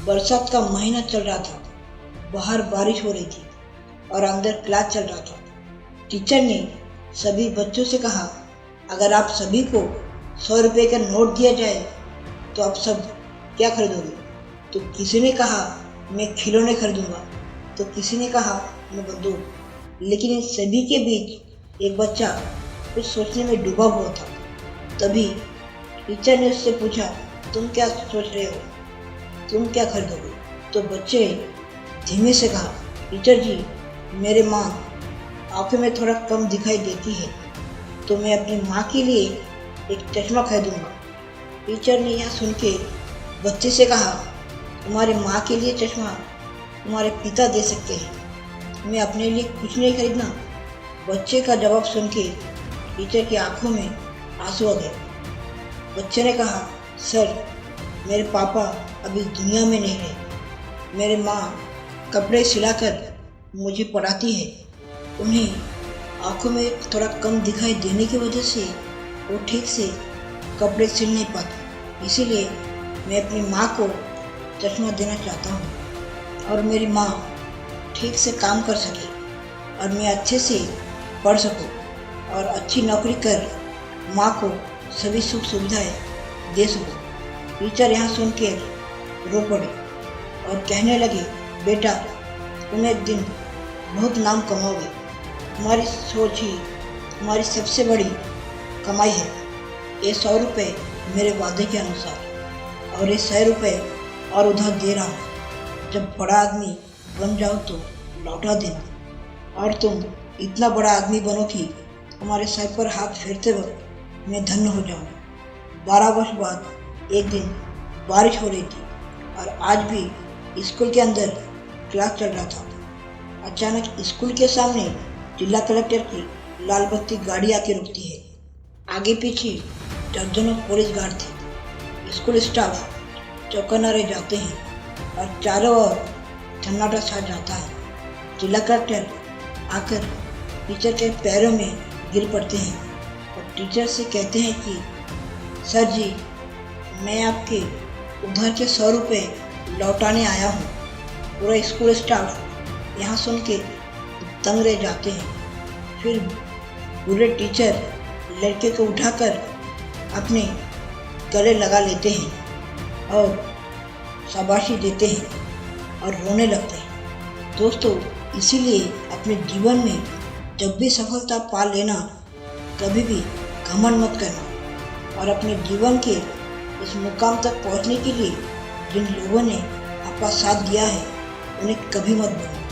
बरसात का महीना चल रहा था। बाहर बारिश हो रही थी और अंदर क्लास चल रहा था। टीचर ने सभी बच्चों से कहा, अगर आप सभी को 100 रुपये का नोट दिया जाए तो आप सब क्या खरीदोगे? तो किसी ने कहा, मैं खिलौने खरीदूंगा। तो किसी ने कहा, मैं बंदूक। लेकिन इन सभी के बीच एक बच्चा कुछ सोचने में डूबा हुआ था। तभी टीचर ने उससे पूछा, तुम क्या सोच रहे हो? तुम क्या खरीदोगे? तो बच्चे धीमे से कहा, टीचर जी, मेरे माँ आंखों में थोड़ा कम दिखाई देती है, तो मैं अपनी माँ के लिए एक चश्मा खरीदूंगा। टीचर ने यह सुन के बच्चे से कहा, तुम्हारे माँ के लिए चश्मा तुम्हारे पिता दे सकते हैं, मैं अपने लिए कुछ नहीं खरीदना। बच्चे का जवाब सुन के टीचर की आंखों में आंसू आ गए। बच्चे ने कहा, सर, मेरे पापा अभी दुनिया में नहीं रहे। मेरे माँ कपड़े सिलाकर मुझे पढ़ाती है। उन्हें आंखों में थोड़ा कम दिखाई देने की वजह से वो ठीक से कपड़े सिल नहीं पाती। इसीलिए मैं अपनी माँ को चश्मा देना चाहता हूँ और मेरी माँ ठीक से काम कर सके और मैं अच्छे से पढ़ सकूँ और अच्छी नौकरी कर माँ को सभी सुख सुविधाएं दे सकूँ। टीचर यहाँ सुन के रो पड़े और कहने लगे, बेटा, तुम एक दिन बहुत नाम कमाओगे। तुम्हारी सोच ही तुम्हारी सबसे बड़ी कमाई है। ये 100 रुपये मेरे वादे के अनुसार और ये 100 रुपये और उधार दे रहा हूँ। जब बड़ा आदमी बन जाओ तो लौटा देना। और तुम इतना बड़ा आदमी बनो कि तुम्हारे सर पर हाथ फेरते वक्त मैं धन्य हो जाऊँ। 12 वर्ष बाद एक दिन बारिश हो रही थी और आज भी स्कूल के अंदर क्लास चल रहा था। अचानक स्कूल के सामने जिला कलेक्टर की लाल बत्ती गाड़ी आके रुकती है। आगे पीछे दर्जनों पुलिस गार्ड थे। स्कूल स्टाफ चौंकना रह जाते हैं और चारों ओर सन्नाटा छा जाता है। जिला कलेक्टर आकर टीचर के पैरों में गिर पड़ते हैं और टीचर से कहते हैं कि सर जी, मैं आपके उधार के 100 रुपये लौटाने आया हूँ। पूरा स्कूल स्टाफ यहाँ सुन के दंग रह जाते हैं। फिर बूढ़े टीचर लड़के को उठाकर अपने गले लगा लेते हैं और शाबाशी देते हैं और रोने लगते हैं। दोस्तों, इसीलिए अपने जीवन में जब भी सफलता पा लेना, कभी भी घमंड मत करना और अपने जीवन के इस मुकाम तक पहुंचने के लिए जिन लोगों ने आपका साथ दिया है, उन्हें कभी मत भूलना।